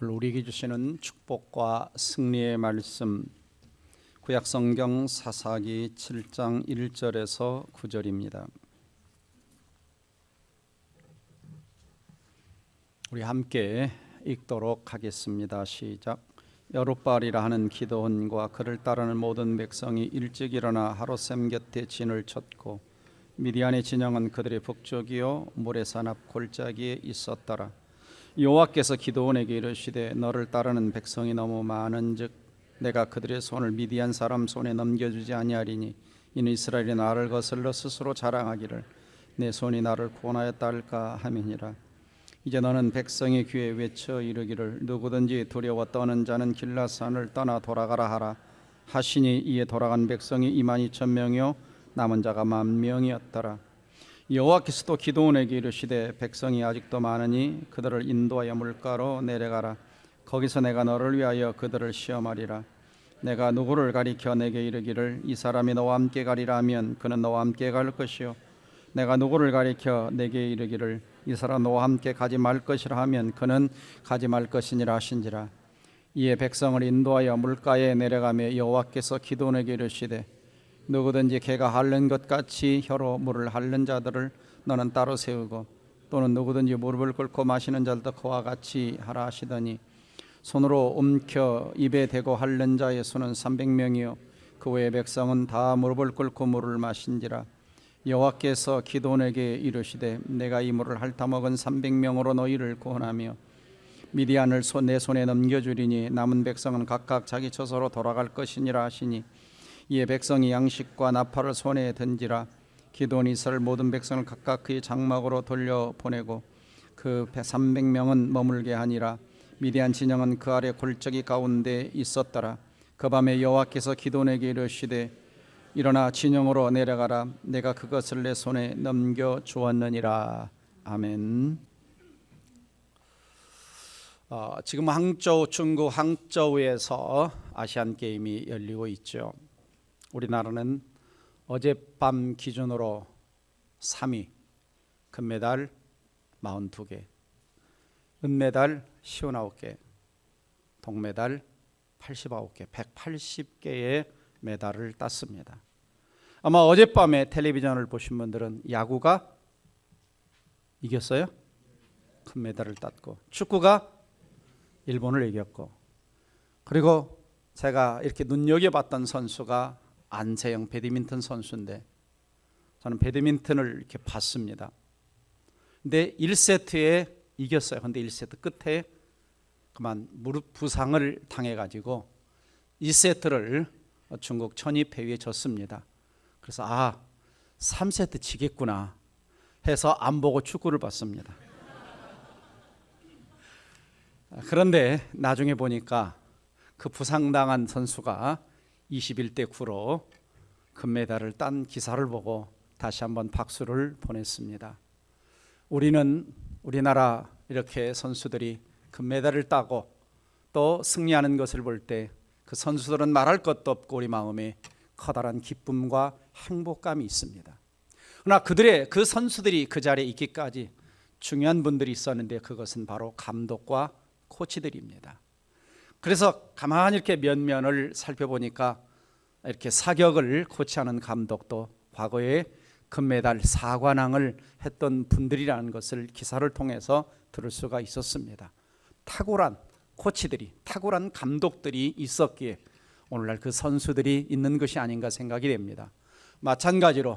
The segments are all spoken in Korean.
오늘 우리에게 주시는 축복과 승리의 말씀, 구약성경 사사기 7장 1절에서 9절입니다. 우리 함께 읽도록 하겠습니다. 시작. 여룻바알이라 하는 기드온과 그를 따르는 모든 백성이 일찍 일어나 하롯셈 곁에 진을 쳤고 미디안의 진영은 그들의 북쪽이요 모레산 앞 골짜기에 있었더라. 여호와께서 기드온에게 이르시되 너를 따르는 백성이 너무 많은즉 내가 그들의 손을 미디안 사람 손에 넘겨주지 아니하리니 이는 이스라엘이 나를 거슬러 스스로 자랑하기를 내 손이 나를 구원하였다 할까 함이니라. 이제 너는 백성의 귀에 외쳐 이르기를 누구든지 두려워 떠는 자는 길라산을 떠나 돌아가라 하라 하시니 이에 돌아간 백성이 22,000명이요 남은 자가 10,000명이었더라. 여호와께서 또 기드온에게 이르시되 백성이 아직도 많으니 그들을 인도하여 물가로 내려가라. 거기서 내가 너를 위하여 그들을 시험하리라. 내가 누구를 가리켜 내게 이르기를 이 사람이 너와 함께 가리라 하면 그는 너와 함께 갈 것이요 내가 누구를 가리켜 내게 이르기를 이 사람 너와 함께 가지 말 것이라 하면 그는 가지 말 것이니라 하신지라. 이에 백성을 인도하여 물가에 내려가며 여호와께서 기드온에게 이르시되 누구든지 개가 핥는 것 같이 혀로 물을 핥는 자들을 너는 따로 세우고 또는 누구든지 무릎을 꿇고 마시는 자들도 그와 같이 하라 하시더니 손으로 움켜 입에 대고 핥는 자의 수는 300명이요 그 외의 백성은 다 무릎을 꿇고 물을 마신지라. 여호와께서 기드온에게 이르시되 내가 이 물을 핥아먹은 300명으로 너희를 구원하며 미디안을 내 손에 넘겨주리니 남은 백성은 각각 자기 처소로 돌아갈 것이니라 하시니 이에 백성이 양식과 나팔을 손에 든지라. 기드온이 이스라엘 모든 백성을 각각 그의 장막으로 돌려보내고 그 300명은 머물게 하니라. 미디안 진영은 그 아래 골짜기 가운데 있었더라. 그 밤에 여호와께서 기드온에게 이르시되 일어나 진영으로 내려가라. 내가 그것을 내 손에 넘겨주었느니라. 아멘. 지금 항저우, 중국 항저우에서 아시안게임이 열리고 있죠. 우리나라는 어젯밤 기준으로 3위, 금메달 42개, 은메달 59개, 동메달 89개, 180개의 메달을 땄습니다. 아마 어젯밤에 텔레비전을 보신 분들은 야구가 이겼어요? 금메달을 땄고, 축구가 일본을 이겼고, 그리고 제가 이렇게 눈여겨봤던 선수가 안세영 배드민턴 선수인데 저는 배드민턴을 이렇게 봤습니다. 근데 1세트에 이겼어요. 근데 1세트 끝에 그만 무릎 부상을 당해가지고 2세트를 중국 천이패위에 졌습니다. 그래서 3세트 지겠구나 해서 안 보고 축구를 봤습니다. 그런데 나중에 보니까 그 부상당한 선수가 21대 9로 금메달을 딴 기사를 보고 다시 한번 박수를 보냈습니다. 우리나라 이렇게 선수들이 금메달을 따고 또 승리하는 것을 볼 때 그 선수들은 말할 것도 없고 우리 마음에 커다란 기쁨과 행복감이 있습니다. 그러나 그 선수들이 그 자리에 있기까지 중요한 분들이 있었는데 그것은 바로 감독과 코치들입니다. 그래서 가만히 이렇게 면면을 살펴보니까 이렇게 사격을 코치하는 감독도 과거에 금메달 4관왕을 했던 분들이라는 것을 기사를 통해서 들을 수가 있었습니다. 탁월한 코치들이, 탁월한 감독들이 있었기에 오늘날 그 선수들이 있는 것이 아닌가 생각이 됩니다. 마찬가지로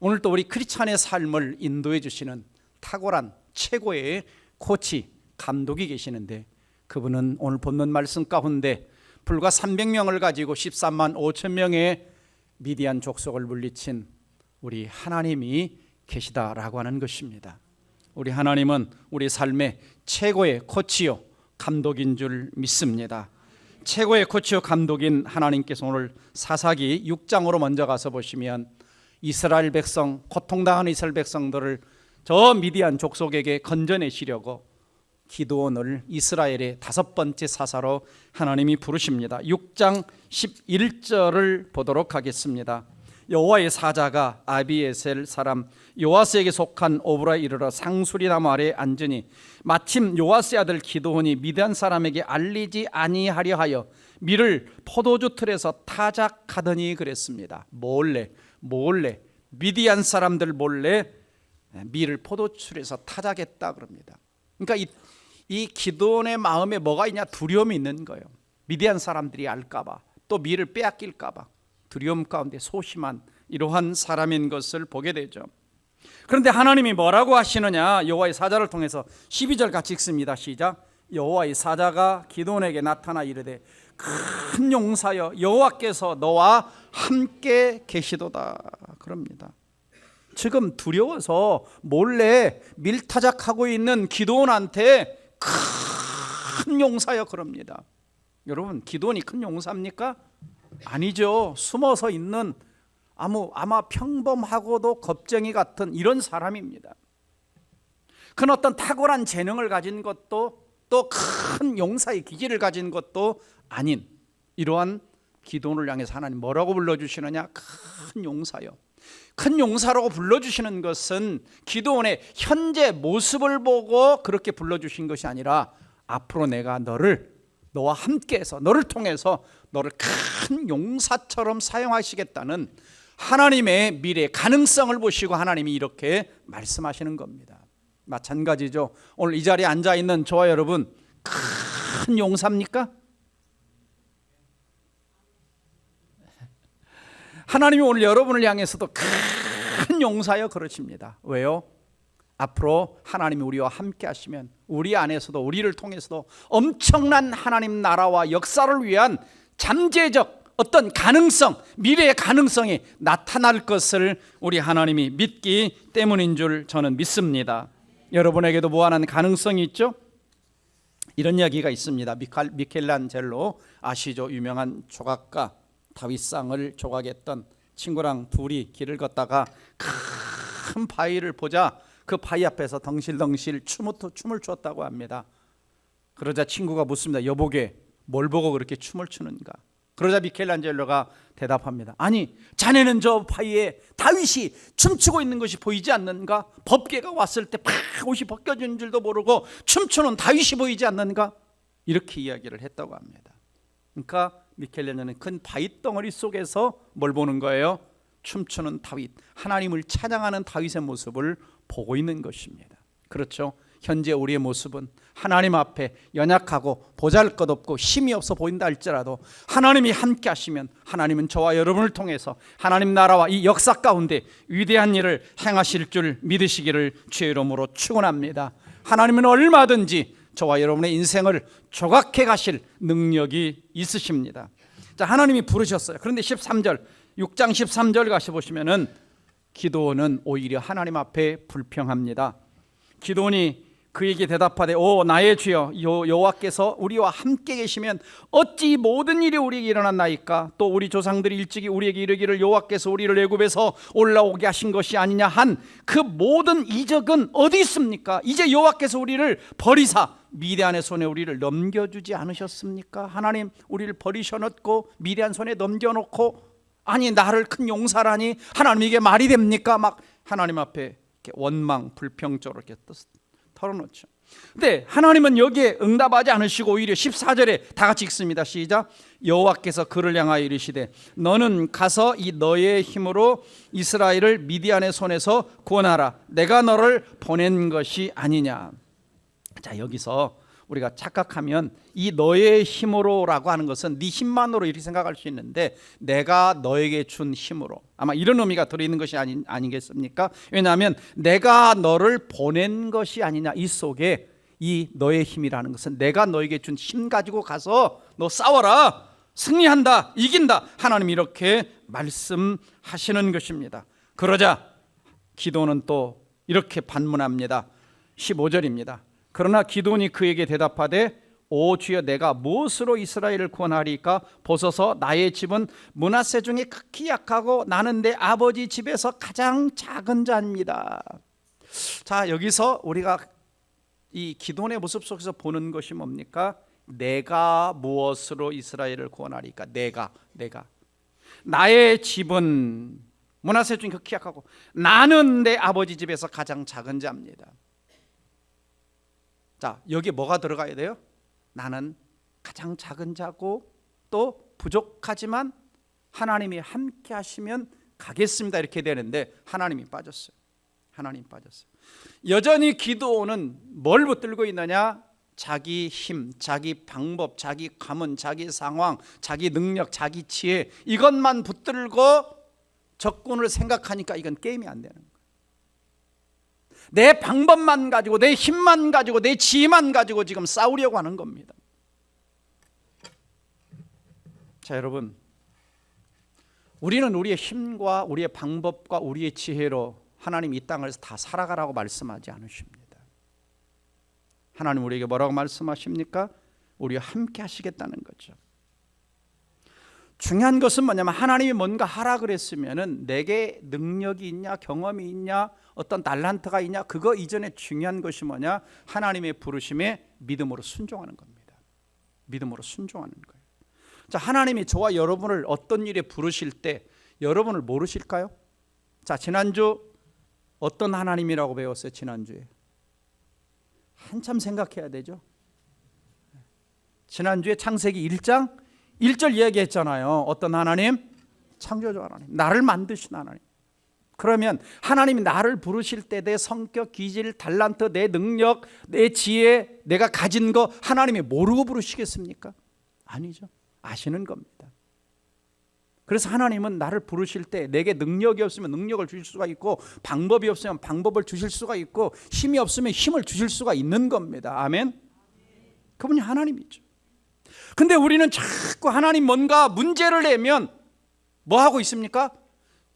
오늘 또 우리 크리스찬의 삶을 인도해 주시는 탁월한 최고의 코치, 감독이 계시는데 그분은 오늘 본문 말씀 가운데 불과 300명을 가지고 13만 5천 명의 미디안 족속을 물리친 우리 하나님이 계시다라고 하는 것입니다. 우리 하나님은 우리 삶의 최고의 코치요 감독인 줄 믿습니다. 최고의 코치요 감독인 하나님께서 오늘 사사기 6장으로 먼저 가서 보시면 이스라엘 백성, 고통당하는 이스라엘 백성들을 저 미디안 족속에게 건져내시려고 기드온을 이스라엘의 5번째 사사로 하나님이 부르십니다. 6장 11절을 보도록 하겠습니다. 여호와의 사자가 아비에셀 사람 요아스에게 속한 오브라에 이르러 상수리 나무 아래에 앉으니 마침 요아스의 아들 기드온이 미디안 사람에게 알리지 아니하려 하여 밀을 포도주 틀에서 타작하더니 그랬습니다. 몰래 미디안 사람들 몰래 밀을 포도주에서 타작했다 그럽니다. 그러니까 이 기드온의 마음에 뭐가 있냐? 두려움이 있는 거예요. 미디안 사람들이 알까봐, 또 밀을 빼앗길까봐 두려움 가운데 소심한 이러한 사람인 것을 보게 되죠. 그런데 하나님이 뭐라고 하시느냐? 여호와의 사자를 통해서 12절 같이 읽습니다. 시작. 여호와의 사자가 기드온에게 나타나 이르되 큰 용사여 여호와께서 너와 함께 계시도다 그럽니다. 지금 두려워서 몰래 밀타작하고 있는 기드온한테 큰 용사여 그럽니다. 여러분, 기드온이 큰 용사입니까? 아니죠. 숨어서 있는 아마 평범하고도 겁쟁이 같은 이런 사람입니다. 그는 어떤 탁월한 재능을 가진 것도 또 큰 용사의 기질을 가진 것도 아닌 이러한 기드온을 향해서 하나님 뭐라고 불러주시느냐? 큰 용사요. 큰 용사라고 불러주시는 것은 기드온의 현재 모습을 보고 그렇게 불러주신 것이 아니라 앞으로 내가 너와 함께해서 너를 통해서 너를 큰 용사처럼 사용하시겠다는 하나님의 미래 가능성을 보시고 하나님이 이렇게 말씀하시는 겁니다. 마찬가지죠. 오늘 이 자리에 앉아있는 저와 여러분 큰 용사입니까? 하나님이 오늘 여러분을 향해서도 큰 용사여 그러십니다. 왜요? 앞으로 하나님이 우리와 함께 하시면 우리 안에서도 우리를 통해서도 엄청난 하나님 나라와 역사를 위한 잠재적 어떤 가능성, 미래의 가능성이 나타날 것을 우리 하나님이 믿기 때문인 줄 저는 믿습니다. 여러분에게도 무한한 가능성이 있죠? 이런 이야기가 있습니다. 미켈란젤로 아시죠? 유명한 조각가, 다윗상을 조각했던 친구랑 둘이 길을 걷다가 큰 바위를 보자 그 바위 앞에서 덩실덩실 춤을 추었다고 합니다. 그러자 친구가 묻습니다. 여보게 뭘 보고 그렇게 춤을 추는가? 그러자 미켈란젤로가 대답합니다. 아니, 자네는 저 바위에 다윗이 춤추고 있는 것이 보이지 않는가? 법궤가 왔을 때 팍 옷이 벗겨진 줄도 모르고 춤추는 다윗이 보이지 않는가? 이렇게 이야기를 했다고 합니다. 그러니까 미켈란젤로는 큰 바위 덩어리 속에서 뭘 보는 거예요? 춤추는 다윗, 하나님을 찬양하는 다윗의 모습을 보고 있는 것입니다. 그렇죠? 현재 우리의 모습은 하나님 앞에 연약하고 보잘것없고 힘이 없어 보인다 할지라도 하나님이 함께 하시면 하나님은 저와 여러분을 통해서 하나님 나라와 이 역사 가운데 위대한 일을 행하실 줄 믿으시기를 주의 이름으로 축원합니다. 하나님은 얼마든지 저와 여러분의 인생을 조각해 가실 능력이 있으십니다. 자, 하나님이 부르셨어요. 그런데 13절 6장 13절 가시 보시면은 기드온은 오히려 하나님 앞에 불평합니다. 기드온이 그에게 대답하되 오 나의 주여 여호와께서 우리와 함께 계시면 어찌 모든 일이 우리에게 일어났나이까? 또 우리 조상들이 일찍이 우리에게 이르기를 여호와께서 우리를 애굽에서 올라오게 하신 것이 아니냐 한 그 모든 이적은 어디 있습니까? 이제 여호와께서 우리를 버리사 미디안의 손에 우리를 넘겨주지 않으셨습니까? 하나님 우리를 버리셔놓고 미디안 손에 넘겨놓고 아니 나를 큰 용사라니 하나님 이게 말이 됩니까? 막 하나님 앞에 이렇게 원망 불평적으로 이렇게 털어놓죠. 근데 하나님은 여기에 응답하지 않으시고 오히려 14절에 다 같이 읽습니다. 시작. 여호와께서 그를 향하여 이르시되 너는 가서 이 너의 힘으로 이스라엘을 미디안의 손에서 구원하라. 내가 너를 보낸 것이 아니냐. 자, 여기서 우리가 착각하면 이 너의 힘으로라고 하는 것은 네 힘만으로 이렇게 생각할 수 있는데 내가 너에게 준 힘으로 아마 이런 의미가 들어있는 것이 아니겠습니까? 왜냐하면 내가 너를 보낸 것이 아니냐. 이 속에 이 너의 힘이라는 것은 내가 너에게 준 힘 가지고 가서 너 싸워라, 승리한다, 이긴다. 하나님 이렇게 말씀하시는 것입니다. 그러자 기도는 또 이렇게 반문합니다. 15절입니다. 그러나 기드온이 그에게 대답하되 오 주여 내가 무엇으로 이스라엘을 구원하리까? 보소서 나의 집은 므낫세 중에 극히 약하고 나는 내 아버지 집에서 가장 작은 자입니다. 자, 여기서 우리가 이 기드온의 모습 속에서 보는 것이 뭡니까? 내가 무엇으로 이스라엘을 구원하리까? 내가 나의 집은 문하세 중에 극히 약하고 나는 내 아버지 집에서 가장 작은 자입니다. 자, 여기 뭐가 들어가야 돼요? 나는 가장 작은 자고 또 부족하지만 하나님이 함께 하시면 가겠습니다 이렇게 되는데 하나님이 빠졌어요. 하나님 빠졌어요. 여전히 기도는 뭘 붙들고 있느냐? 자기 힘, 자기 방법, 자기 가문, 자기 상황, 자기 능력, 자기 지혜 이것만 붙들고 적군을 생각하니까 이건 게임이 안 되는 거예요. 내 방법만 가지고 내 힘만 가지고 내 지혜만 가지고 지금 싸우려고 하는 겁니다. 자, 여러분, 우리는 우리의 힘과 우리의 방법과 우리의 지혜로 하나님 이 땅을 다 살아가라고 말씀하지 않으십니다. 하나님 우리에게 뭐라고 말씀하십니까? 우리와 함께 하시겠다는 거죠. 중요한 것은 뭐냐면 하나님이 뭔가 하라 그랬으면은 내게 능력이 있냐, 경험이 있냐, 어떤 달란트가 있냐, 그거 이전에 중요한 것이 뭐냐? 하나님의 부르심에 믿음으로 순종하는 겁니다. 믿음으로 순종하는 거예요. 자, 하나님이 저와 여러분을 어떤 일에 부르실 때 여러분을 모르실까요? 자, 지난주 어떤 하나님이라고 배웠어요? 지난주에 한참 생각해야 되죠. 지난주에 창세기 1장 1절 이야기했잖아요. 어떤 하나님? 창조주 하나님, 나를 만드신 하나님. 그러면 하나님이 나를 부르실 때 내 성격, 기질, 달란트, 내 능력, 내 지혜, 내가 가진 거 하나님이 모르고 부르시겠습니까? 아니죠. 아시는 겁니다. 그래서 하나님은 나를 부르실 때 내게 능력이 없으면 능력을 주실 수가 있고 방법이 없으면 방법을 주실 수가 있고 힘이 없으면 힘을 주실 수가 있는 겁니다. 아멘. 그분이 하나님이죠. 근데 우리는 자꾸 하나님 뭔가 문제를 내면 뭐 하고 있습니까?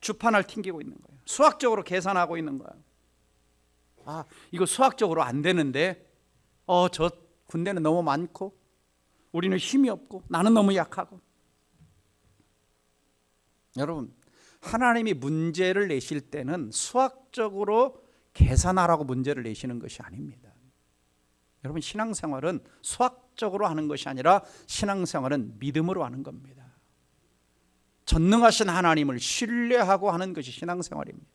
주판을 튕기고 있는 거예요. 수학적으로 계산하고 있는 거예요. 아, 이거 수학적으로 안 되는데 저 군대는 너무 많고 우리는 힘이 없고 나는 너무 약하고. 여러분, 하나님이 문제를 내실 때는 수학적으로 계산하라고 문제를 내시는 것이 아닙니다. 여러분, 신앙생활은 수학적으로 하는 것이 아니라 신앙생활은 믿음으로 하는 겁니다. 전능하신 하나님을 신뢰하고 하는 것이 신앙생활입니다.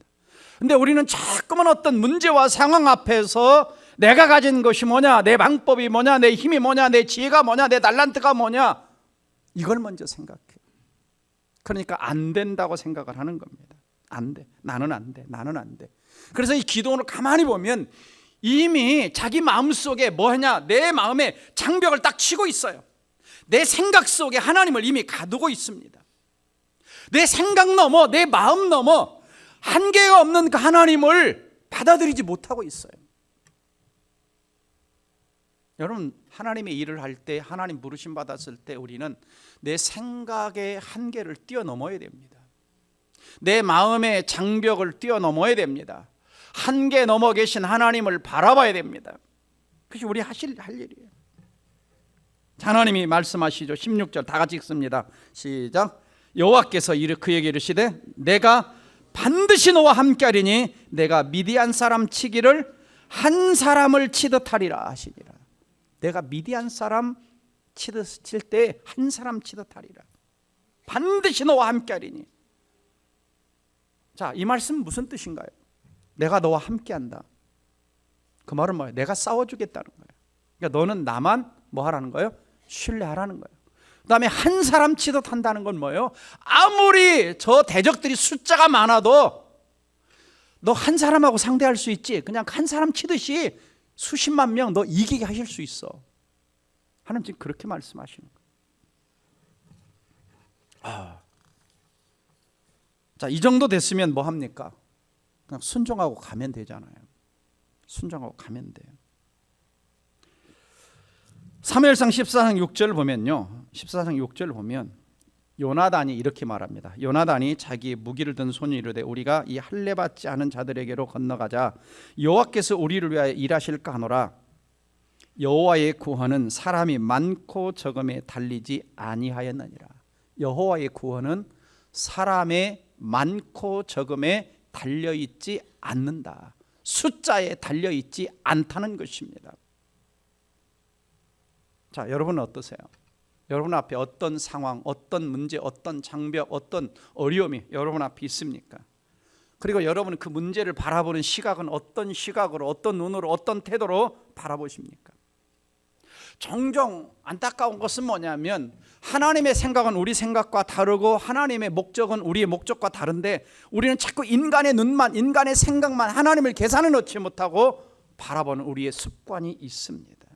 근데 우리는 자꾸만 어떤 문제와 상황 앞에서 내가 가진 것이 뭐냐, 내 방법이 뭐냐, 내 힘이 뭐냐, 내 지혜가 뭐냐, 내 달란트가 뭐냐, 이걸 먼저 생각해요. 그러니까 안 된다고 생각을 하는 겁니다. 안 돼. 나는 안 돼. 나는 안 돼. 그래서 이 기도를 가만히 보면 이미 자기 마음속에 뭐냐, 내 마음에 장벽을 딱 치고 있어요. 내 생각 속에 하나님을 이미 가두고 있습니다. 내 생각 넘어, 내 마음 넘어 한계가 없는 그 하나님을 받아들이지 못하고 있어요. 여러분, 하나님의 일을 할 때, 하나님 부르심 받았을 때 우리는 내 생각의 한계를 뛰어넘어야 됩니다. 내 마음의 장벽을 뛰어넘어야 됩니다. 한계 넘어 계신 하나님을 바라봐야 됩니다. 그것이 우리 할 일이에요. 하나님이 말씀하시죠. 16절 다 같이 읽습니다. 시작. 여호와께서 그에게 이르시되 내가 반드시 너와 함께하리니 내가 미디안 사람 치기를 한 사람을 치듯 하리라 하시니라. 내가 미디안 사람 칠 때 한 사람 치듯 하리라. 반드시 너와 함께하리니. 자, 이 말씀 무슨 뜻인가요? 내가 너와 함께한다. 그 말은 뭐예요? 내가 싸워주겠다는 거예요. 그러니까 너는 나만 뭐 하라는 거예요? 신뢰하라는 거예요. 그 다음에 한 사람 치듯 한다는 건 뭐예요? 아무리 저 대적들이 숫자가 많아도 너 한 사람하고 상대할 수 있지. 그냥 한 사람 치듯이 수십만 명 너 이기게 하실 수 있어. 하나님 지금 그렇게 말씀하시는 거예요. 자, 이 정도 됐으면 뭐 합니까? 그냥 순종하고 가면 되잖아요. 순종하고 가면 돼요. 사무엘상 14장 6절을 보면요, 14장 6절을 보면 요나단이 이렇게 말합니다. 요나단이 자기 무기를 든 손이 이르되 우리가 이 할례 받지 않은 자들에게로 건너가자. 여호와께서 우리를 위하여 일하실까 하노라. 여호와의 구원은 사람이 많고 적음에 달리지 아니하였느니라. 여호와의 구원은 사람의 많고 적음에 달려있지 않는다. 숫자에 달려있지 않다는 것입니다. 자, 여러분은 어떠세요? 여러분 앞에 어떤 상황, 어떤 문제, 어떤 장벽, 어떤 어려움이 여러분 앞에 있습니까? 그리고 여러분은 그 문제를 바라보는 시각은 어떤 시각으로, 어떤 눈으로, 어떤 태도로 바라보십니까? 종종 안타까운 것은 뭐냐면 하나님의 생각은 우리 생각과 다르고 하나님의 목적은 우리의 목적과 다른데 우리는 자꾸 인간의 눈만, 인간의 생각만, 하나님을 계산해 놓지 못하고 바라보는 우리의 습관이 있습니다.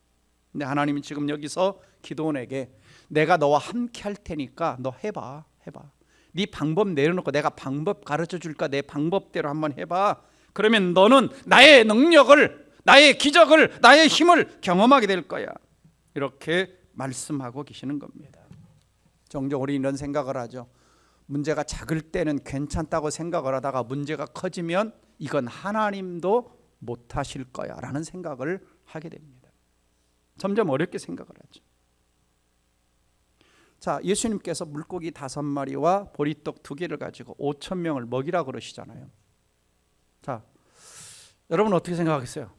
근데 하나님이 지금 여기서 기드온에게 내가 너와 함께 할 테니까 너 해봐. 네 방법 내려놓고 내가 방법 가르쳐 줄까? 내 방법대로 한번 해봐. 그러면 너는 나의 능력을, 나의 기적을, 나의 힘을 경험하게 될 거야. 이렇게 말씀하고 계시는 겁니다. 종종 우리 이런 생각을 하죠. 문제가 작을 때는 괜찮다고 생각을 하다가 문제가 커지면 이건 하나님도 못하실 거야 라는 생각을 하게 됩니다. 점점 어렵게 생각을 하죠. 자, 예수님께서 물고기 5마리와 보리떡 2개를 가지고 5,000명을 먹이라 그러시잖아요. 자, 여러분 어떻게 생각하겠어요?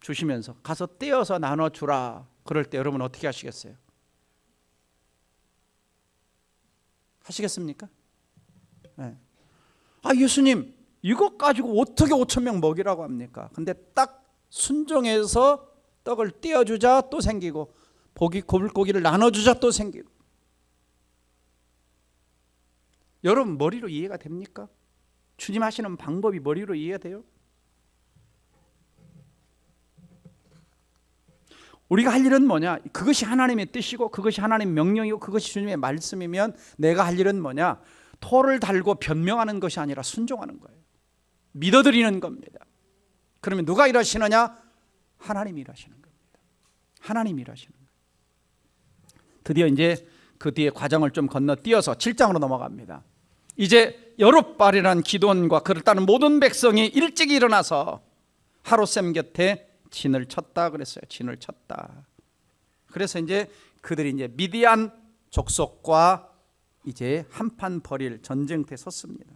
주시면서 가서 떼어서 나눠주라 그럴 때 여러분 어떻게 하시겠어요? 하시겠습니까? 네. 예수님 이것 가지고 어떻게 5,000명 먹이라고 합니까? 근데 딱 순종해서 떡을 떼어주자 또 생기고 물고기를 나눠주자 또 생기고. 여러분 머리로 이해가 됩니까? 주님 하시는 방법이 머리로 이해가 돼요? 우리가 할 일은 뭐냐? 그것이 하나님의 뜻이고 그것이 하나님의 명령이고 그것이 주님의 말씀이면 내가 할 일은 뭐냐? 토를 달고 변명하는 것이 아니라 순종하는 거예요. 믿어드리는 겁니다. 그러면 누가 일하시느냐? 하나님이 일하시는 겁니다. 하나님이 일하시는 거예요. 드디어 이제 그 뒤에 과정을 좀 건너뛰어서 7장으로 넘어갑니다. 이제 여룻발이라는 기드온과 그를 따른 모든 백성이 일찍 일어나서 하롯셈 곁에 진을 쳤다 그랬어요. 진을 쳤다. 그래서 이제 그들이 이제 미디안 족속과 이제 한판 벌일 전쟁터에 섰습니다.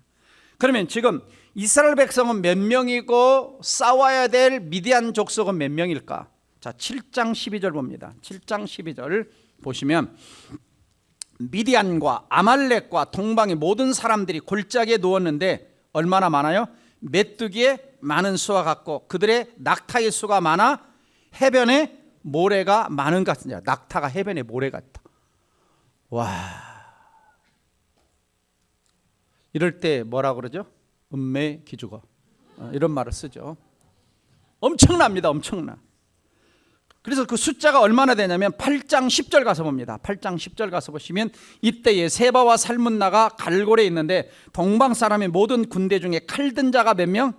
그러면 지금 이스라엘 백성은 몇 명이고 싸워야 될 미디안 족속은 몇 명일까? 자, 7장 12절 봅니다. 7장 12절 보시면 미디안과 아말렉과 동방의 모든 사람들이 골짜기에 누웠는데 얼마나 많아요? 메뚜기의 많은 수와 같고 그들의 낙타의 수가 많아 해변에 모래가 많은 것 같습니다. 낙타가 해변에 모래 같다. 와, 이럴 때 뭐라 그러죠? 음매 기죽어, 이런 말을 쓰죠. 엄청납니다. 엄청나. 그래서 그 숫자가 얼마나 되냐면 8장 10절 가서 봅니다. 8장 10절 가서 보시면 이때에 세바와 살문나가 갈골에 있는데 동방 사람의 모든 군대 중에 칼든 자가 몇 명?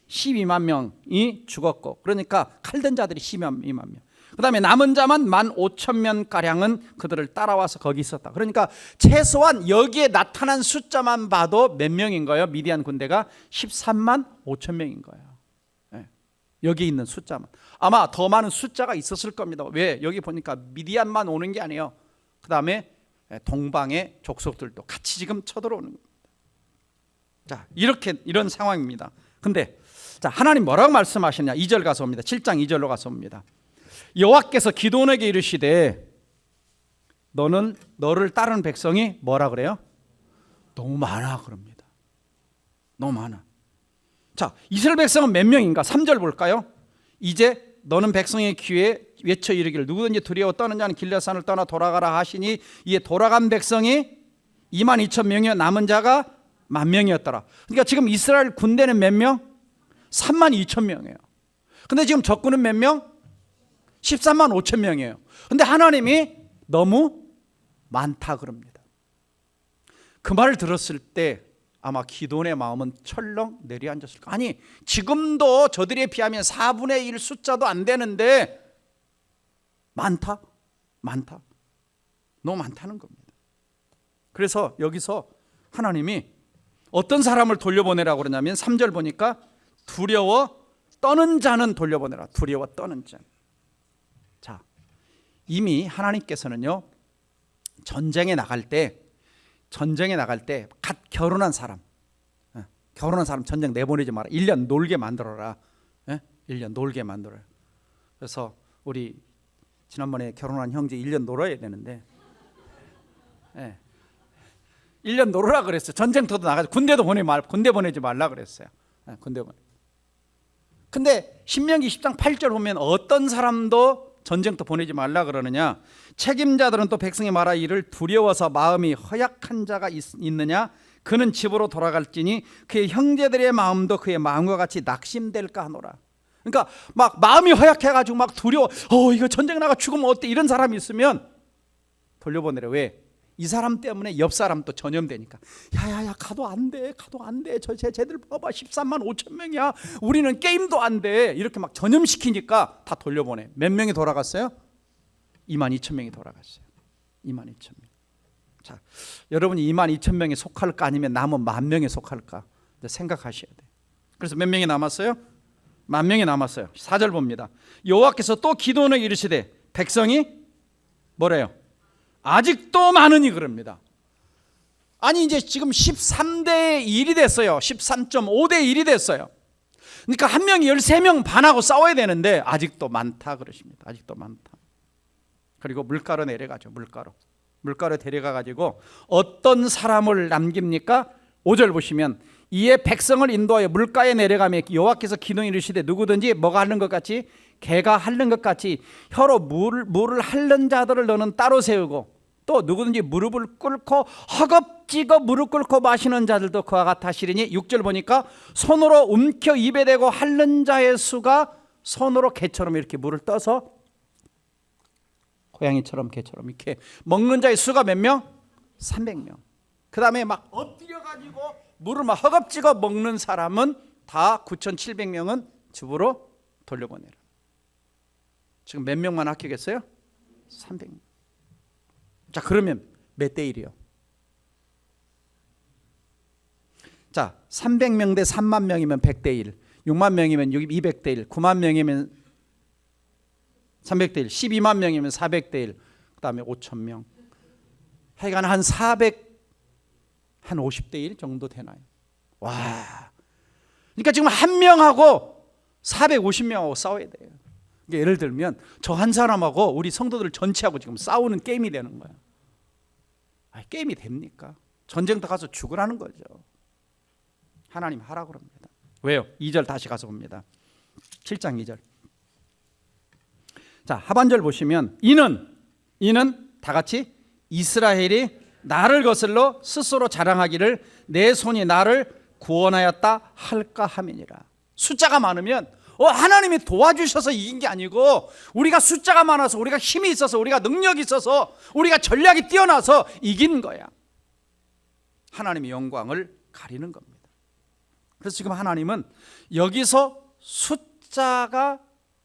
12만 명이 죽었고, 그러니까 칼든 자들이 12만 명. 그 다음에 남은 자만 15,000명가량은 그들을 따라와서 거기 있었다. 그러니까 최소한 여기에 나타난 숫자만 봐도 몇 명인 거예요? 미디안 군대가 13만 5천 명인 거예요. 여기 있는 숫자만. 아마 더 많은 숫자가 있었을 겁니다. 왜? 여기 보니까 미디안만 오는 게 아니에요. 그 다음에 동방의 족속들도 같이 지금 쳐들어오는 겁니다. 자, 이런 상황입니다. 근데 자, 하나님 뭐라고 말씀하시냐? 2절 가서 봅니다. 7장 2절로 가서 봅니다. 여호와께서 기드온에게 이르시되 너를 따르는 백성이 뭐라 그래요? 너무 많아 그럽니다. 너무 많아. 자, 이스라엘 백성은 몇 명인가? 3절 볼까요? 이제 너는 백성의 귀에 외쳐 이르기를 누구든지 두려워 떠는 자는 길앗산을 떠나 돌아가라 하시니 이에 돌아간 백성이 22,000명이요 남은 자가 10,000명이었더라. 그러니까 지금 이스라엘 군대는 몇 명? 32,000명이에요. 근데 지금 적군은 몇 명? 13만 5천 명이에요. 근데 하나님이 너무 많다 그럽니다. 그 말을 들었을 때 아마 기드온의 마음은 철렁 내려앉았을 거예요. 아니, 지금도 저들에 비하면 4분의 1 숫자도 안 되는데 많다? 너무 많다는 겁니다. 그래서 여기서 하나님이 어떤 사람을 돌려보내라고 그러냐면 3절 보니까 두려워 떠는 자는 돌려보내라. 두려워 떠는 자. 자, 이미 하나님께서는요 전쟁에 나갈 때 갓 결혼한 사람 전쟁 내보내지 마라. 1년 놀게 만들어라. 1년 놀게 만들어라. 그래서 우리 지난번에 결혼한 형제 1년 놀아야 되는데 1년 놀으라 그랬어요. 전쟁터도 나가서 군대 보내지 말라 그랬어요. 군대 보내. 근데 신명기 10장 8절 보면 어떤 사람도 전쟁터 보내지 말라 그러느냐? 책임자들은 또 백성의 말하 이를 두려워서 마음이 허약한 자가 있느냐? 그는 집으로 돌아갈지니 그의 형제들의 마음도 그의 마음과 같이 낙심될까 하노라. 그러니까 막 마음이 허약해가지고 막 두려워. 이거 전쟁 나가 죽으면 어때? 이런 사람이 있으면 돌려보내래. 왜? 이 사람 때문에 옆 사람도 전염되니까. 야야야, 가도 안 돼, 가도 안 돼. 쟤들 봐봐, 13만 5천 명이야. 우리는 게임도 안 돼. 이렇게 막 전염시키니까 다 돌려보내. 몇 명이 돌아갔어요? 2만 2천 명이 돌아갔어요. 2만 2천 명. 자, 여러분이 2만 2천 명에 속할까 아니면 남은 1,000명에 속할까 생각하셔야 돼. 그래서 몇 명이 남았어요? 10,000명이 남았어요. 4절 봅니다. 여호와께서 또 기도원에 이르시되 백성이 뭐래요? 아직도 많으니 그럽니다. 아니 이제 지금 13대 1이 됐어요. 13.5대 1이 됐어요. 그러니까 한 명이 13명 반하고 싸워야 되는데 아직도 많다 그러십니다. 아직도 많다. 그리고 물가로 내려가죠. 물가로 데려가가지고 어떤 사람을 남깁니까? 5절 보시면 이에 백성을 인도하여 물가에 내려가며 여호와께서 기둥 이르시되 누구든지 뭐가 핥는 것 같이 개가 핥는 것 같이 혀로 물을 핥는 자들을 너는 따로 세우고 또 누구든지 무릎을 꿇고 허겁지겁 무릎 꿇고 마시는 자들도 그와 같아 하시리니 6절 보니까 손으로 움켜 입에 대고 핥는 자의 수가 손으로 개처럼 이렇게 물을 떠서 고양이처럼 개처럼 이렇게 먹는 자의 수가 몇 명? 300명. 그 다음에 막 엎드려가지고 물을 막 허겁지겁 먹는 사람은 다 9,700명은 집으로 돌려보내라. 지금 몇 명만 합격했어요? 300명. 자, 그러면 몇 대 1이요? 자, 300명 대 3만 명이면 100대 1, 6만 명이면 200대 1, 9만 명이면 300대 1, 12만 명이면 400대 1, 그 다음에 5,000명. 하여간 한 50대 1 정도 되나요? 와. 그러니까 지금 한 명하고 450명하고 싸워야 돼요. 그러니까 예를 들면 저 한 사람하고 우리 성도들 전체하고 지금 싸우는 게임이 되는 거야. 게임이 됩니까? 전쟁터 가서 죽으라는 거죠. 하나님 하라고 그럽니다. 왜요? 2절 다시 가서 봅니다. 7장 2절. 자, 하반절 보시면 이는 다 같이 이스라엘이 나를 거슬러 스스로 자랑하기를 내 손이 나를 구원하였다 할까 함이니라. 숫자가 많으면 하나님이 도와주셔서 이긴 게 아니고 우리가 숫자가 많아서 우리가 힘이 있어서 우리가 능력이 있어서 우리가 전략이 뛰어나서 이긴 거야. 하나님의 영광을 가리는 겁니다. 그래서 지금 하나님은 여기서 숫자가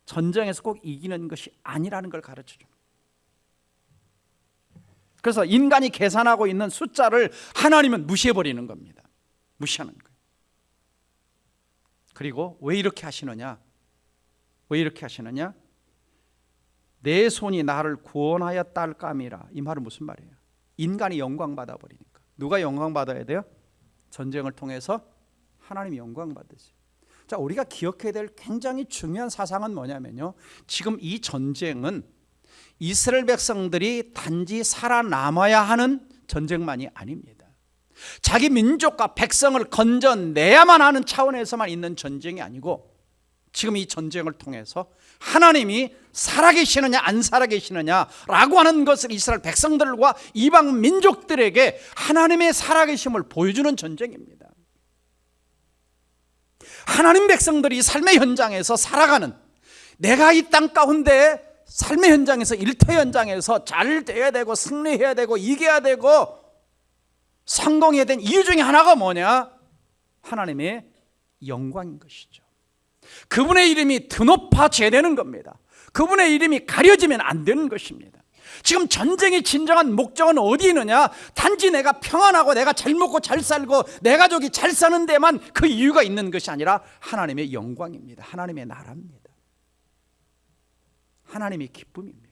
전쟁에서 꼭 이기는 것이 아니라는 걸 가르쳐줍니다. 그래서 인간이 계산하고 있는 숫자를 하나님은 무시해버리는 겁니다. 무시하는 거예요. 그리고 왜 이렇게 하시느냐? 내 손이 나를 구원하였다 할까 함이라. 이 말은 무슨 말이에요? 인간이 영광 받아버리니까. 누가 영광 받아야 돼요? 전쟁을 통해서 하나님이 영광 받으세요. 자, 우리가 기억해야 될 굉장히 중요한 사상은 뭐냐면요, 지금 이 전쟁은 이스라엘 백성들이 단지 살아남아야 하는 전쟁만이 아닙니다. 자기 민족과 백성을 건져내야만 하는 차원에서만 있는 전쟁이 아니고 지금 이 전쟁을 통해서 하나님이 살아계시느냐 안 살아계시느냐라고 하는 것을 이스라엘 백성들과 이방 민족들에게 하나님의 살아계심을 보여주는 전쟁입니다. 하나님 백성들이 삶의 현장에서 살아가는, 내가 이 땅 가운데 삶의 현장에서, 일터 현장에서 잘 돼야 되고 승리해야 되고 이겨야 되고 성공해야 된 이유 중에 하나가 뭐냐? 하나님의 영광인 것이죠. 그분의 이름이 드높아져야 되는 겁니다. 그분의 이름이 가려지면 안 되는 것입니다. 지금 전쟁의 진정한 목적은 어디 있느냐? 단지 내가 평안하고 내가 잘 먹고 잘 살고 내 가족이 잘 사는 데만 그 이유가 있는 것이 아니라 하나님의 영광입니다. 하나님의 나라입니다. 하나님의 기쁨입니다.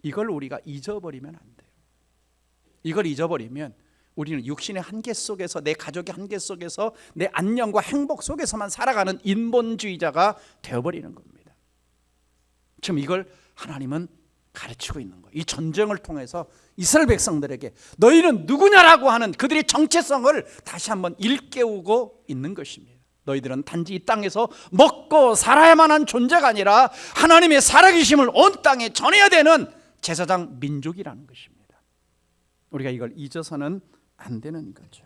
이걸 우리가 잊어버리면 안 돼요. 이걸 잊어버리면 우리는 육신의 한계 속에서, 내 가족의 한계 속에서, 내 안녕과 행복 속에서만 살아가는 인본주의자가 되어버리는 겁니다. 지금 이걸 하나님은 가르치고 있는 거예요. 이 전쟁을 통해서 이스라엘 백성들에게 너희는 누구냐라고 하는 그들의 정체성을 다시 한번 일깨우고 있는 것입니다. 너희들은 단지 이 땅에서 먹고 살아야만 한 존재가 아니라 하나님의 살아계심을 온 땅에 전해야 되는 제사장 민족이라는 것입니다. 우리가 이걸 잊어서는 안 되는 거죠.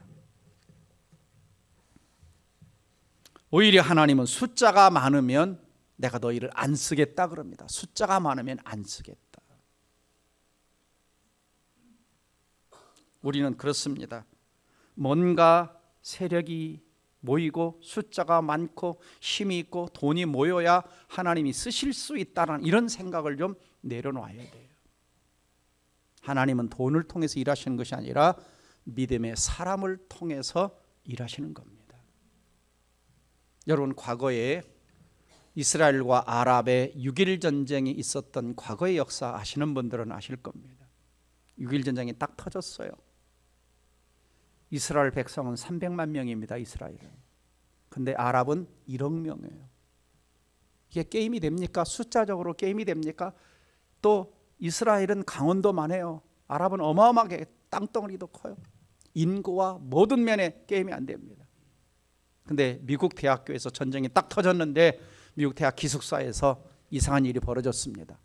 오히려 하나님은 숫자가 많으면 내가 너희를 안 쓰겠다 그럽니다. 숫자가 많으면 안 쓰겠다. 우리는 그렇습니다. 뭔가 세력이 모이고 숫자가 많고 힘이 있고 돈이 모여야 하나님이 쓰실 수 있다는 이런 생각을 좀 내려놔야 돼요. 하나님은 돈을 통해서 일하시는 것이 아니라 믿음의 사람을 통해서 일하시는 겁니다. 여러분, 과거에 이스라엘과 아랍의 6.1 전쟁이 있었던 과거의 역사 아시는 분들은 아실 겁니다. 6.1 전쟁이 딱 터졌어요. 이스라엘 백성은 300만 명입니다. 이스라엘은. 근데 아랍은 1억 명이에요. 이게 게임이 됩니까? 숫자적으로 게임이 됩니까? 또 이스라엘은 강원도 많아요. 아랍은 어마어마하게 땅덩어리도 커요. 인구와 모든 면에 게임이 안 됩니다. 근데 미국 대학교에서 전쟁이 딱 터졌는데 미국 대학 기숙사에서 이상한 일이 벌어졌습니다.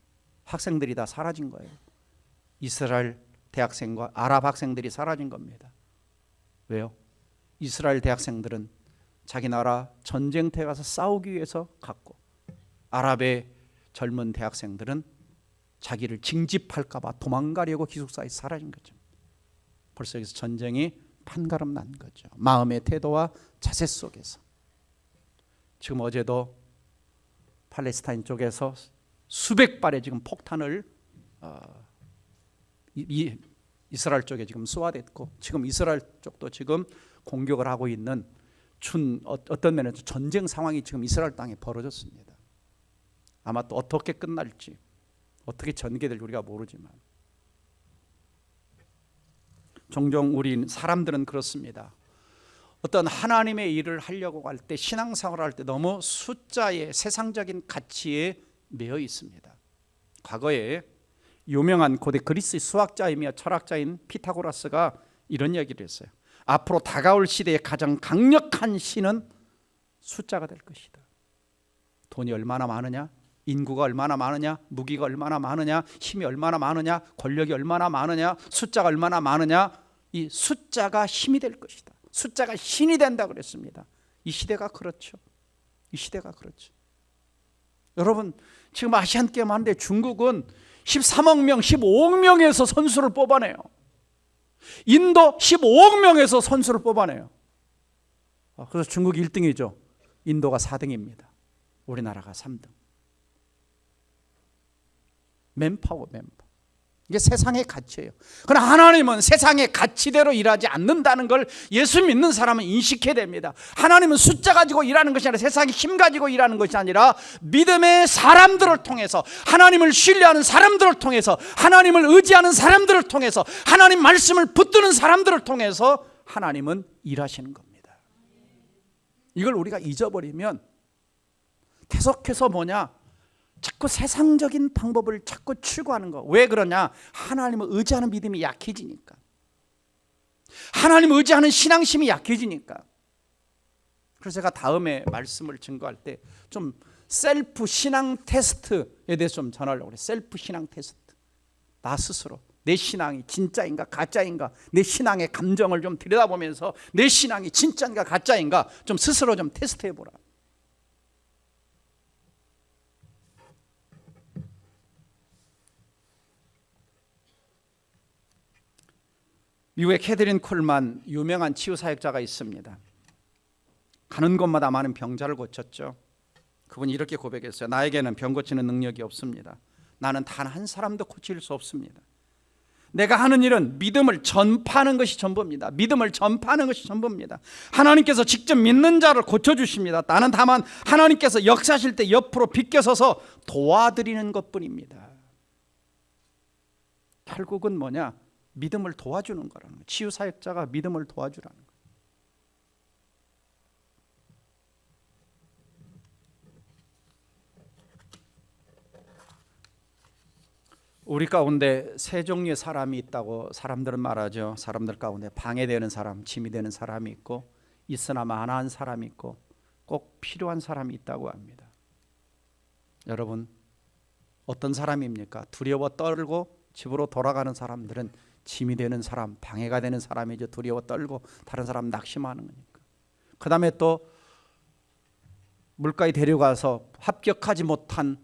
학생들이 다 사라진 거예요. 이스라엘 대학생과 아랍 학생들이 사라진 겁니다. 왜요? 이스라엘 대학생들은 자기 나라 전쟁터에 가서 싸우기 위해서 갔고, 아랍의 젊은 대학생들은 자기를 징집할까 봐 도망가려고 기숙사에 사라진 거죠. 벌써 여기서 전쟁이 판가름 난 거죠. 마음의 태도와 자세 속에서. 지금 어제도 팔레스타인 쪽에서 수백 발의 지금 폭탄을 이스라엘 쪽에 지금 쏘아댔고, 지금 이스라엘 쪽도 지금 공격을 하고 있는 어떤 면에서 전쟁 상황이 지금 이스라엘 땅에 벌어졌습니다. 아마 또 어떻게 끝날지, 어떻게 전개될지 우리가 모르지만, 종종 우리 사람들은 그렇습니다. 어떤 하나님의 일을 하려고 할 때, 신앙생활을 할 때 너무 숫자의 세상적인 가치에 매여 있습니다. 과거에 유명한 고대 그리스 수학자이며 철학자인 피타고라스가 이런 얘기를 했어요. 앞으로 다가올 시대의 가장 강력한 신은 숫자가 될 것이다. 돈이 얼마나 많으냐, 인구가 얼마나 많으냐, 무기가 얼마나 많으냐, 힘이 얼마나 많으냐, 권력이 얼마나 많으냐, 숫자가 얼마나 많으냐, 이 숫자가 힘이 될 것이다. 숫자가 신이 된다 그랬습니다. 이 시대가 그렇죠. 이 시대가 그렇죠. 여러분, 지금 아시안게임 하는데 중국은 13억 명, 15억 명에서 선수를 뽑아내요. 인도 15억 명에서 선수를 뽑아내요. 그래서 중국이 1등이죠. 인도가 4등입니다. 우리나라가 3등. 맨파워. 이게 세상의 가치예요. 그러나 하나님은 세상의 가치대로 일하지 않는다는 걸 예수 믿는 사람은 인식해야 됩니다. 하나님은 숫자 가지고 일하는 것이 아니라, 세상의 힘 가지고 일하는 것이 아니라, 믿음의 사람들을 통해서, 하나님을 신뢰하는 사람들을 통해서, 하나님을 의지하는 사람들을 통해서, 하나님 말씀을 붙드는 사람들을 통해서 하나님은 일하시는 겁니다. 이걸 우리가 잊어버리면 계속해서 자꾸 세상적인 방법을 자꾸 추구하는 거. 왜 그러냐? 하나님을 의지하는 믿음이 약해지니까. 하나님을 의지하는 신앙심이 약해지니까. 그래서 제가 다음에 말씀을 증거할 때 좀 셀프 신앙 테스트에 대해서 좀 전하려고 그래요. 셀프 신앙 테스트. 나 스스로 내 신앙이 진짜인가 가짜인가, 내 신앙의 감정을 좀 들여다보면서 내 신앙이 진짜인가 가짜인가 좀 스스로 좀 테스트해보라. 미국의 캐드린 콜만, 유명한 치유사역자가 있습니다. 가는 곳마다 많은 병자를 고쳤죠. 그분이 이렇게 고백했어요. 나에게는 병 고치는 능력이 없습니다. 나는 단 한 사람도 고칠 수 없습니다. 내가 하는 일은 믿음을 전파하는 것이 전부입니다. 믿음을 전파하는 것이 전부입니다. 하나님께서 직접 믿는 자를 고쳐주십니다. 나는 다만 하나님께서 역사하실 때 옆으로 비껴서서 도와드리는 것뿐입니다. 결국은 믿음을 도와주는 거라는 거예요. 치유사역자가 믿음을 도와주라는 거예요. 우리 가운데 세 종류의 사람이 있다고 사람들은 말하죠. 사람들 가운데 방해되는 사람, 짐이 되는 사람이 있고, 있으나 마나한 사람이 있고, 꼭 필요한 사람이 있다고 합니다. 여러분, 어떤 사람입니까? 두려워 떨고 집으로 돌아가는 사람들은 짐이 되는 사람, 방해가 되는 사람이죠. 두려워 떨고 다른 사람 낙심하는 거니까. 그 다음에 또 물가에 데려가서 합격하지 못한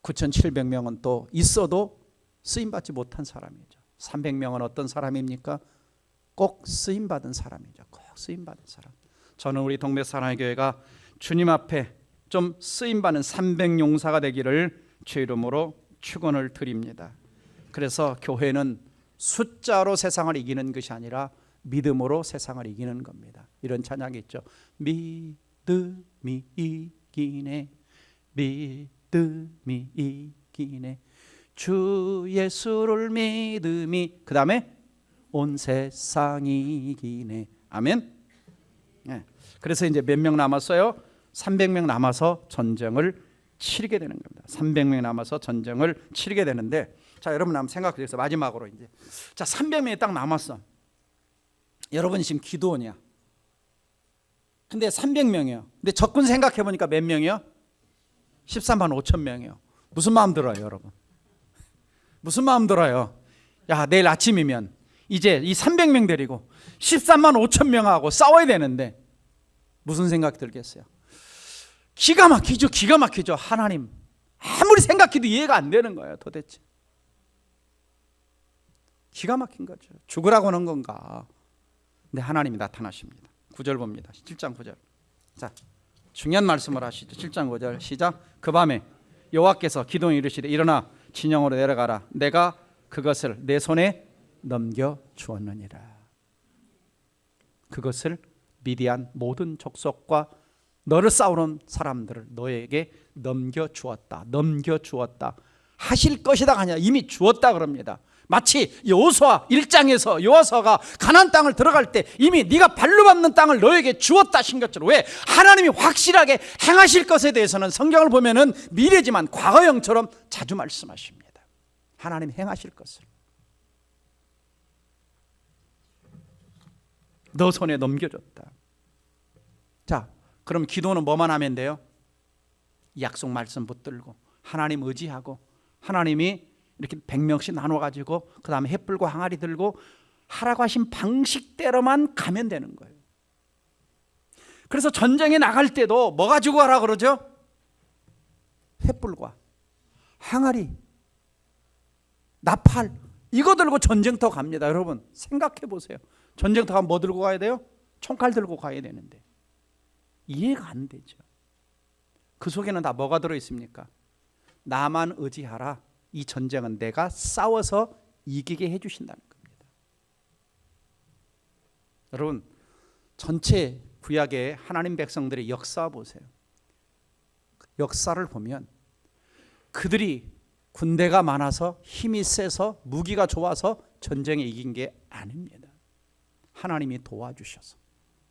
9,700명은 또 있어도 쓰임받지 못한 사람이죠. 300명은 어떤 사람입니까? 꼭 쓰임받은 사람이죠. 꼭 쓰임받은 사람. 저는 우리 동백사랑의 교회가 주님 앞에 좀 쓰임받는 300용사가 되기를 주 이름으로 축원을 드립니다. 그래서 교회는 숫자로 세상을 이기는 것이 아니라 믿음으로 세상을 이기는 겁니다. 이런 찬양이 있죠. 믿음이 이기네, 믿음이 이기네, 주 예수를 믿음이, 그 다음에 온 세상이 이기네. 아멘. 네. 그래서 이제 몇 명 남았어요? 300명 남아서 전쟁을 치르게 되는 겁니다. 300명 남아서 전쟁을 치르게 되는데, 자, 여러분 한번 생각해 보세요. 마지막으로 이제, 자, 300명이 딱 남았어. 여러분이 지금 기도원이야. 근데 300명이요. 근데 적군 생각해 보니까 몇 명이요? 13만 5천 명이요. 무슨 마음 들어요, 여러분? 무슨 마음 들어요? 야, 내일 아침이면 이제 이 300명 데리고 13만 5천 명하고 싸워야 되는데 무슨 생각 들겠어요? 기가 막히죠. 기가 막히죠. 하나님 아무리 생각해도 이해가 안 되는 거예요. 도대체 기가 막힌 거죠. 죽으라고 하는 건가? 근데 하나님이 나타나십니다. 9절 봅니다. 7장 9절. 자, 중요한 말씀을 하시죠. 7장 9절 시작. 그 밤에 여호와께서 기도에 이르시되 일어나 진영으로 내려가라. 내가 그것을 내 손에 넘겨 주었느니라. 그것을 미디안 모든 족속과 너를 싸우는 사람들을 너에게 넘겨 주었다. 넘겨 주었다. 하실 것이다 아니야. 이미 주었다 그럽니다. 마치 여호수아 1장에서 여호수아가 가나안 땅을 들어갈 때 이미 네가 발로 밟는 땅을 너에게 주었다 하신 것처럼, 왜? 하나님이 확실하게 행하실 것에 대해서는 성경을 보면은 미래지만 과거형처럼 자주 말씀하십니다. 하나님 행하실 것을 너 손에 넘겨줬다. 자, 그럼 기도는 뭐만 하면 돼요? 약속 말씀 붙들고 하나님 의지하고, 하나님이 이렇게 100명씩 나눠가지고 그 다음에 횃불과 항아리 들고 하라고 하신 방식대로만 가면 되는 거예요. 그래서 전쟁에 나갈 때도 뭐 가지고 가라 그러죠? 횃불과 항아리, 나팔, 이거 들고 전쟁터 갑니다. 여러분 생각해 보세요. 전쟁터 가면 뭐 들고 가야 돼요? 총칼 들고 가야 되는데 이해가 안 되죠. 그 속에는 다 뭐가 들어있습니까? 나만 의지하라. 이 전쟁은 내가 싸워서 이기게 해주신다는 겁니다. 여러분 전체 구약의 하나님 백성들의 역사 보세요. 역사를 보면 그들이 군대가 많아서 힘이 세서 무기가 좋아서 전쟁에 이긴 게 아닙니다. 하나님이 도와주셔서,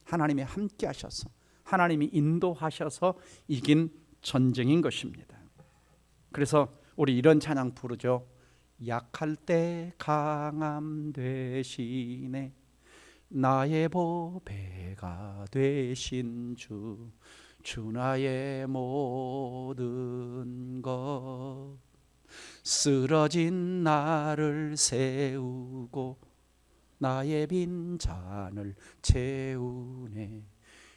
하나님이 함께 하셔서, 하나님이 인도하셔서 이긴 전쟁인 것입니다. 그래서 우리 이런 찬양 부르죠. 약할 때 강함 되시네, 나의 보배가 되신 주, 주 나의 모든 것, 쓰러진 나를 세우고 나의 빈 잔을 채우네,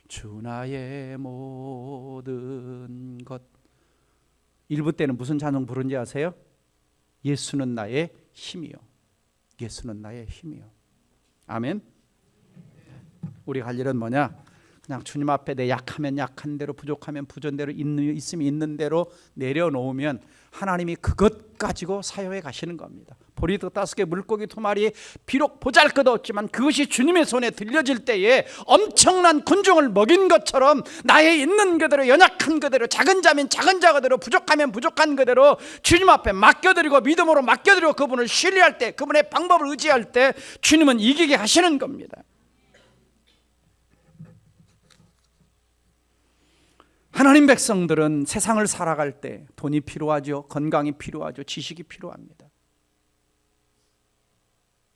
주 나의 모든 것. 1부 때는 무슨 찬송 부른지 아세요? 예수는 나의 힘이요. 예수는 나의 힘이요. 아멘. 우리가 할 일은 뭐냐? 그냥 주님 앞에 내 약하면 약한 대로, 부족하면 부족한 대로, 있으면 있는 대로 내려놓으면 하나님이 그것 가지고 사용해 가시는 겁니다. 보리떡 5개, 물고기 2마리, 비록 보잘것없지만 그것이 주님의 손에 들려질 때에 엄청난 군중을 먹인 것처럼 나의 있는 그대로, 연약한 그대로, 작은 자면 작은 자 그대로, 부족하면 부족한 그대로 주님 앞에 맡겨드리고 믿음으로 맡겨드리고 그분을 신뢰할 때, 그분의 방법을 의지할 때 주님은 이기게 하시는 겁니다. 하나님 백성들은 세상을 살아갈 때 돈이 필요하죠. 건강이 필요하죠. 지식이 필요합니다.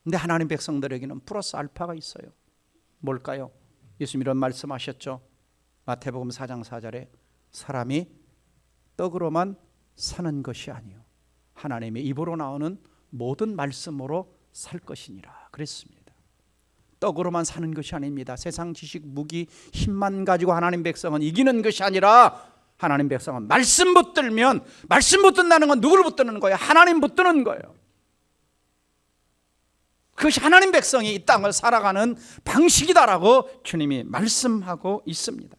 근데 하나님 백성들에게는 플러스 알파가 있어요. 뭘까요? 예수님 이런 말씀하셨죠. 마태복음 4장 4절에 사람이 떡으로만 사는 것이 아니요 하나님의 입으로 나오는 모든 말씀으로 살 것이니라 그랬습니다. 떡으로만 사는 것이 아닙니다. 세상 지식, 무기, 힘만 가지고 하나님 백성은 이기는 것이 아니라 하나님 백성은 말씀 붙들면, 말씀 붙든다는 건 누구를 붙드는 거예요? 하나님 붙드는 거예요. 그것이 하나님 백성이 이 땅을 살아가는 방식이다라고 주님이 말씀하고 있습니다.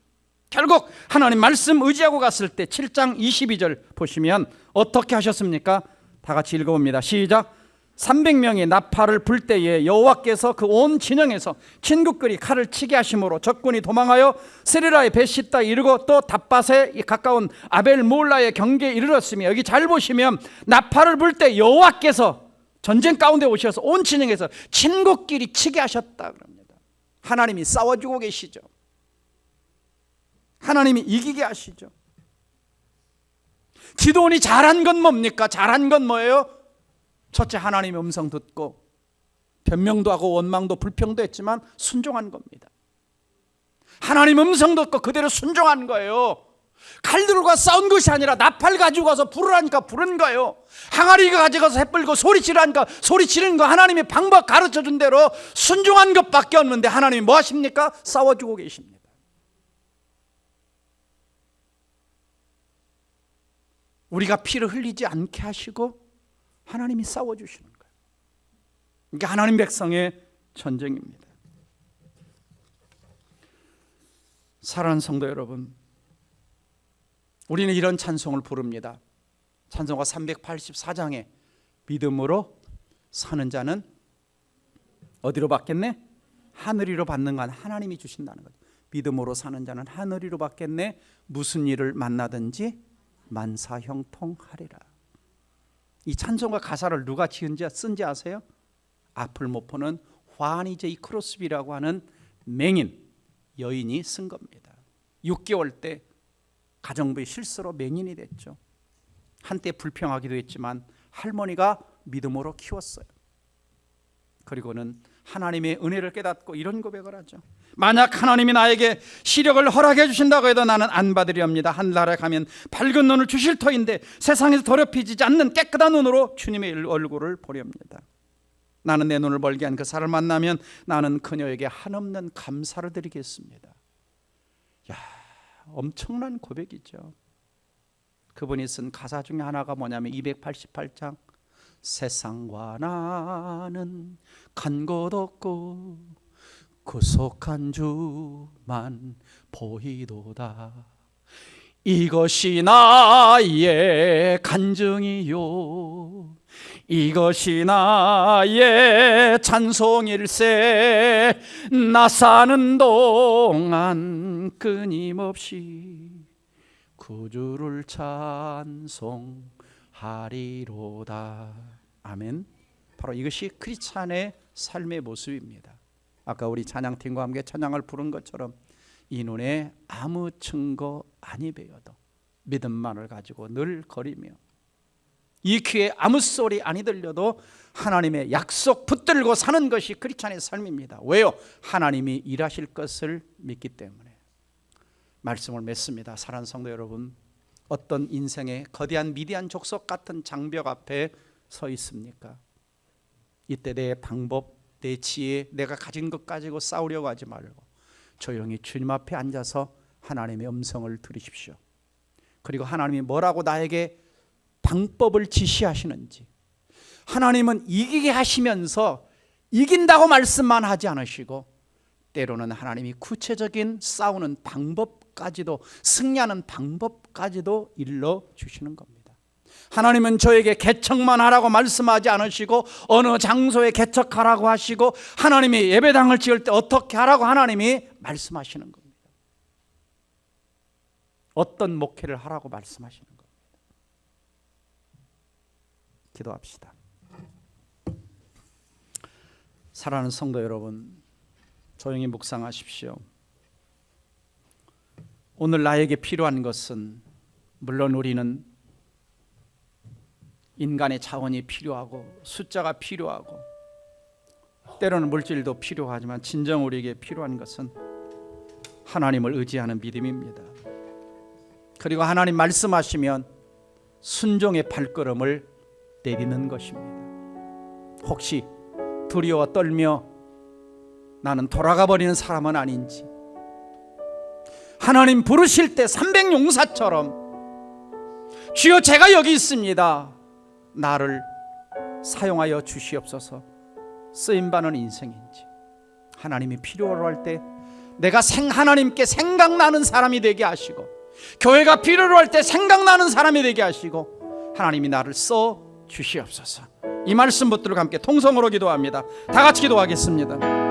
결국 하나님 말씀 의지하고 갔을 때 7장 22절 보시면 어떻게 하셨습니까? 다 같이 읽어봅니다. 시작. 300명이 나팔을 불 때에 여호와께서 그 온 진영에서 친구끼리 칼을 치게 하심으로 적군이 도망하여 세리라의 벳시다 이르고 또 답밭에 가까운 아벨 몰라의 경계에 이르렀으며, 여기 잘 보시면 나팔을 불 때 여호와께서 전쟁 가운데 오셔서 온 진영에서 친구끼리 치게 하셨다 그럽니다. 하나님이 싸워주고 계시죠. 하나님이 이기게 하시죠. 기도원이 잘한 건 뭡니까? 잘한 건 뭐예요? 첫째, 하나님의 음성 듣고 변명도 하고 원망도 불평도 했지만 순종한 겁니다. 하나님 음성 듣고 그대로 순종한 거예요. 칼들과 싸운 것이 아니라 나팔 가지고 가서 부르라니까 부른 거예요. 항아리가 가져가서 해불고 소리치라니까 소리치는 거, 하나님의 방법 가르쳐준 대로 순종한 것밖에 없는데 하나님이 뭐 하십니까? 싸워주고 계십니다. 우리가 피를 흘리지 않게 하시고 하나님이 싸워주시는 거예요. 이게 하나님 백성의 전쟁입니다. 사랑하는 성도 여러분, 우리는 이런 찬송을 부릅니다. 찬송가 384장에 믿음으로 사는 자는 어디로 받겠네? 하늘이로 받는 건 하나님이 주신다는 거죠. 믿음으로 사는 자는 하늘이로 받겠네. 무슨 일을 만나든지 만사형통하리라. 이 찬송가 가사를 누가 쓴지 아세요? 앞을 못 보는 화니 제이 크로스비라고 하는 맹인 여인이 쓴 겁니다. 6개월 때 가정부의 실수로 맹인이 됐죠. 한때 불평하기도 했지만 할머니가 믿음으로 키웠어요. 그리고는 하나님의 은혜를 깨닫고 이런 고백을 하죠. 만약 하나님이 나에게 시력을 허락해 주신다고 해도 나는 안 받으리옵니다. 하늘나라에 가면 밝은 눈을 주실 터인데 세상에서 더럽히지 않는 깨끗한 눈으로 주님의 얼굴을 보렵니다. 나는 내 눈을 멀게 한 그 사람을 만나면 나는 그녀에게 한없는 감사를 드리겠습니다. 야, 엄청난 고백이죠. 그분이 쓴 가사 중에 하나가 뭐냐면 288장 세상과 나는 간 곳 없고 구속한 주만 보이도다. 이것이 나의 간증이요 이것이 나의 찬송일세. 나 사는 동안 끊임없이 구주를 찬송하리로다. 아멘. 바로 이것이 크리스찬의 삶의 모습입니다. 아까 우리 찬양팀과 함께 찬양을 부른 것처럼 이 눈에 아무 증거 아니 배어도 믿음만을 가지고 늘 거리며 이 귀에 아무 소리 아니 들려도 하나님의 약속 붙들고 사는 것이 크리스찬의 삶입니다. 왜요? 하나님이 일하실 것을 믿기 때문에. 말씀을 맺습니다. 사랑하는 성도 여러분, 어떤 인생의 거대한 미디안 족속 같은 장벽 앞에 서 있습니까? 이때 내 방법, 내 지혜, 내가 가진 것 가지고 싸우려고 하지 말고 조용히 주님 앞에 앉아서 하나님의 음성을 들으십시오. 그리고 하나님이 뭐라고 나에게 방법을 지시하시는지. 하나님은 이기게 하시면서 이긴다고 말씀만 하지 않으시고 때로는 하나님이 구체적인 싸우는 방법까지도, 승리하는 방법까지도 일러주시는 겁니다. 하나님은 저에게 개척만 하라고 말씀하지 않으시고 어느 장소에 개척하라고 하시고 하나님이 예배당을 지을 때 어떻게 하라고 하나님이 말씀하시는 겁니다. 어떤 목회를 하라고 말씀하시는 겁니다. 기도합시다. 사랑하는 성도 여러분, 조용히 묵상하십시오. 오늘 나에게 필요한 것은 물론 우리는 인간의 자원이 필요하고 숫자가 필요하고 때로는 물질도 필요하지만 진정 우리에게 필요한 것은 하나님을 의지하는 믿음입니다. 그리고 하나님 말씀하시면 순종의 발걸음을 내딛는 것입니다. 혹시 두려워 떨며 나는 돌아가 버리는 사람은 아닌지, 하나님 부르실 때 300용사처럼 주여 제가 여기 있습니다, 나를 사용하여 주시옵소서 쓰임받는 인생인지, 하나님이 필요로 할 때 내가 하나님께 생각나는 사람이 되게 하시고, 교회가 필요로 할 때 생각나는 사람이 되게 하시고, 하나님이 나를 써 주시옵소서. 이 말씀 붙들고 함께 통성으로 기도합니다. 다 같이 기도하겠습니다.